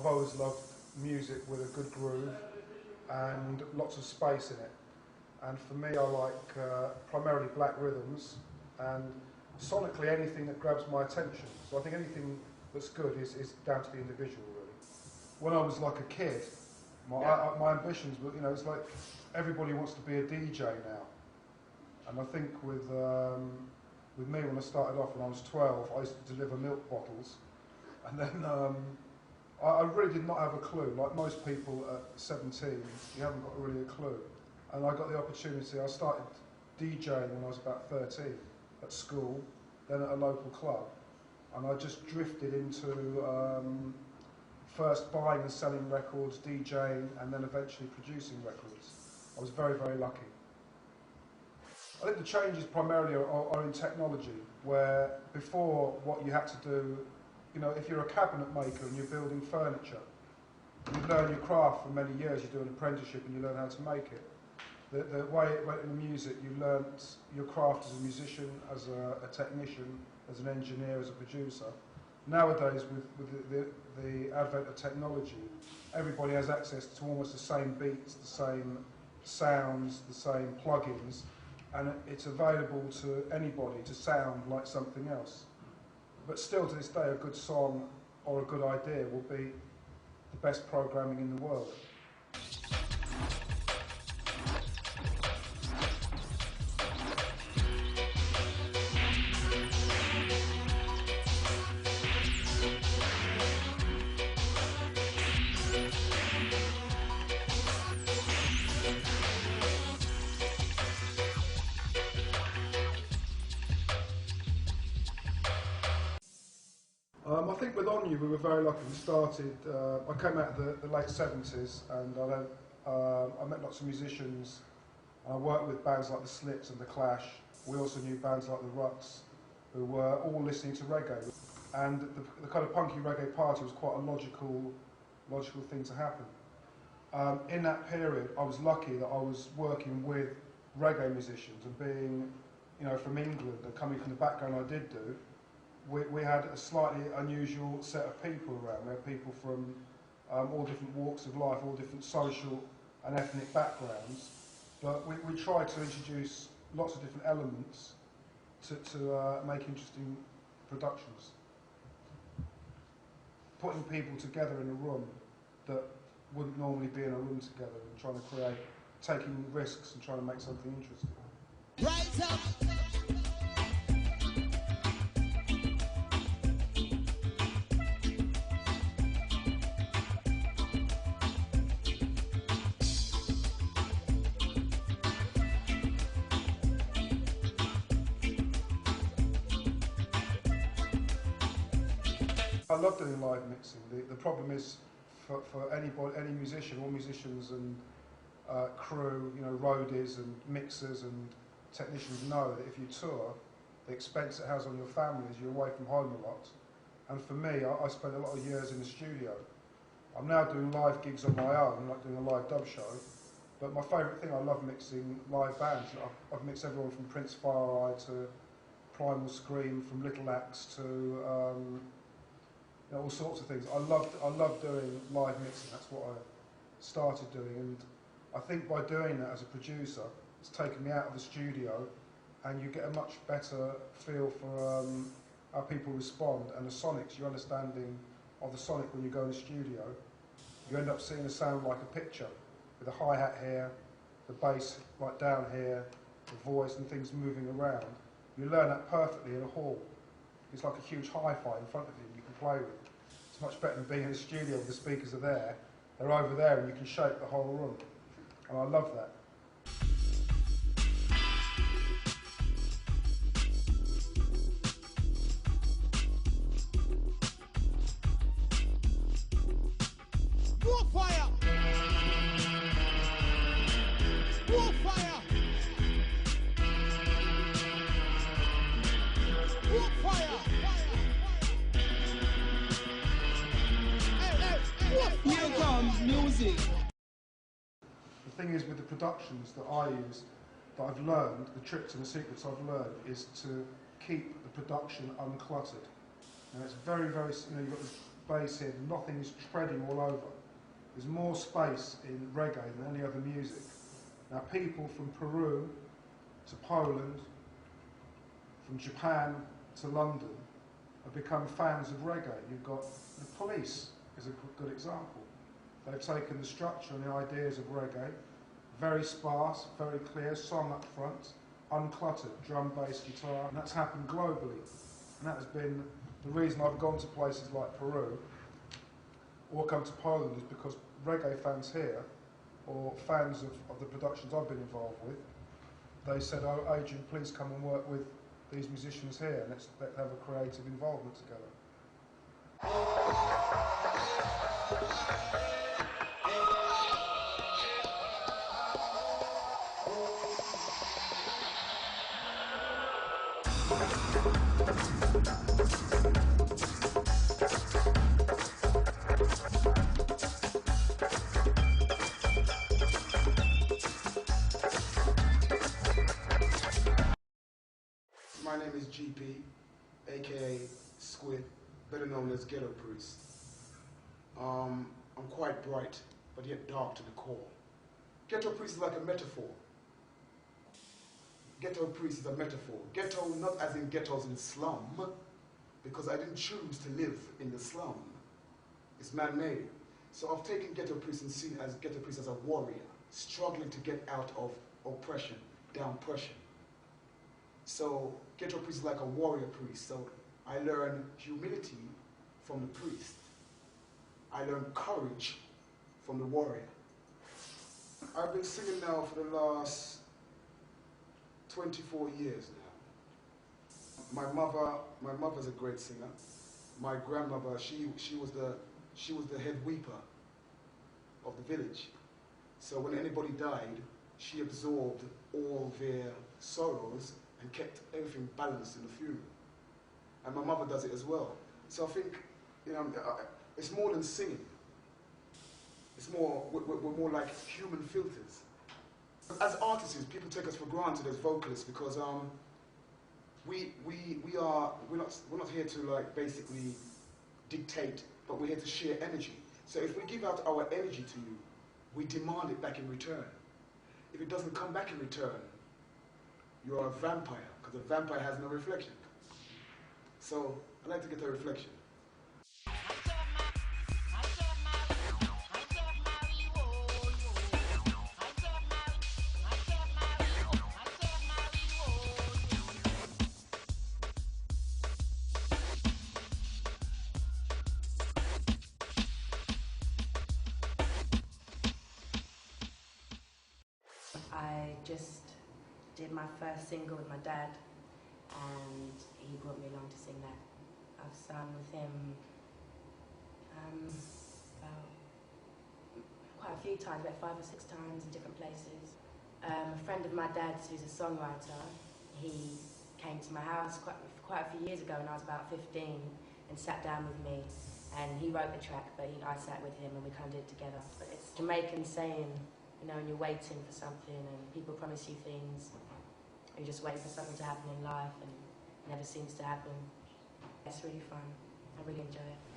I've always loved music with a good groove and lots of space in it. And for me, I like primarily black rhythms and sonically anything that grabs my attention. So I think anything that's good is down to the individual, really. When I was like a kid, my ambitions were, it's like everybody wants to be a DJ now. And I think with me, when I started off when I was 12, I used to deliver milk bottles. And then I really did not have a clue. Like most people at 17, you haven't got really a clue. And I got the opportunity. I started DJing when I was about 13 at school, then at a local club. And I just drifted into first buying and selling records, DJing, and then eventually producing records. I was very, very lucky. I think the changes primarily are in technology, where before what you had to do, if you're a cabinet maker and you're building furniture, you learn your craft for many years, you do an apprenticeship and you learn how to make it. The way it went in the music, you learnt your craft as a musician, as a technician, as an engineer, as a producer. Nowadays, with the advent of technology, everybody has access to almost the same beats, the same sounds, the same plugins, and it's available to anybody to sound like something else. But still, to this day, a good song or a good idea will be the best programming in the world. I think with On You we were very lucky. We started, I came out of the late 70s and I met lots of musicians. I worked with bands like the Slits and the Clash. We also knew bands like the Ruts who were all listening to reggae. And the kind of punky reggae party was quite a logical thing to happen. In that period I was lucky that I was working with reggae musicians and being from England and coming from the background I did do. We had a slightly unusual set of people around. We had people from all different walks of life, all different social and ethnic backgrounds. But we tried to introduce lots of different elements to make interesting productions. Putting people together in a room that wouldn't normally be in a room together and trying to create, taking risks and trying to make something interesting. Rise up! I love doing live mixing. The problem is for any musician, all musicians and crew, roadies and mixers and technicians know that if you tour, the expense it has on your family is you're away from home a lot. And for me, I spent a lot of years in the studio. I'm now doing live gigs on my own, like doing a live dub show. But my favourite thing, I love mixing live bands. I've mixed everyone from Prince Far Eye to Primal Scream, from Little Axe to all sorts of things. I love doing live mixing. That's what I started doing, and I think by doing that as a producer, it's taken me out of the studio, and you get a much better feel for how people respond and the sonics. Your understanding of the sonic when you go in the studio, you end up seeing a sound like a picture, with the hi-hat here, the bass right down here, the voice and things moving around. You learn that perfectly in a hall. It's like a huge hi-fi in front of you can play with. It's much better than being in the studio where the speakers are there. They're over there and you can shape the whole room. And I love that. More fire! More fire! More fire! Here comes music. The thing is with the productions that I use, that I've learned, the tricks and the secrets I've learned, is to keep the production uncluttered. And it's very, very, you've got bass in, nothing is treading all over. There's more space in reggae than any other music. Now people from Peru to Poland, from Japan to London, have become fans of reggae. You've got the Police is a good example. They've taken the structure and the ideas of reggae, very sparse, very clear, song up front, uncluttered, drum, bass, guitar, and that's happened globally. And that has been the reason I've gone to places like Peru or come to Poland, is because reggae fans here, or fans of the productions I've been involved with, they said, oh Adrian, please come and work with these musicians here, and let's have a creative involvement together. My name is GP, aka Squid, better known as Ghetto Priest. I'm quite bright, but yet dark to the core. Ghetto Priest is like a metaphor. Ghetto Priest is a metaphor. Ghetto, not as in ghettos in slum, because I didn't choose to live in the slum. It's man-made. So I've taken Ghetto Priest and seen as Ghetto Priest as a warrior, struggling to get out of oppression, down-pression. So Ghetto Priest is like a warrior priest. So I learn humility from the priest. I learn courage from the warrior. I've been singing now for the last 24 years now. My mother's a great singer. My grandmother, she was the head weeper of the village. So when anybody died, she absorbed all their sorrows and kept everything balanced in the funeral. And my mother does it as well. So I think, it's more than singing. It's more, we're more like human filters. As artists, people take us for granted as vocalists because we're not here to like basically dictate, but we're here to share energy. So if we give out our energy to you, we demand it back in return. If it doesn't come back in return, you are a vampire, because a vampire has no reflection. So I like to get a reflection. I just did my first single with my dad, and he brought me along to sing that. I've sung with him about quite a few times, about 5 or 6 times in different places. A friend of my dad's who's a songwriter, he came to my house quite a few years ago when I was about 15 and sat down with me, and he wrote the track, but I sat with him and we kind of did it together. But it's Jamaican saying, and you're waiting for something and people promise you things, you're just waiting for something to happen in life and it never seems to happen. It's really fun. I really enjoy it.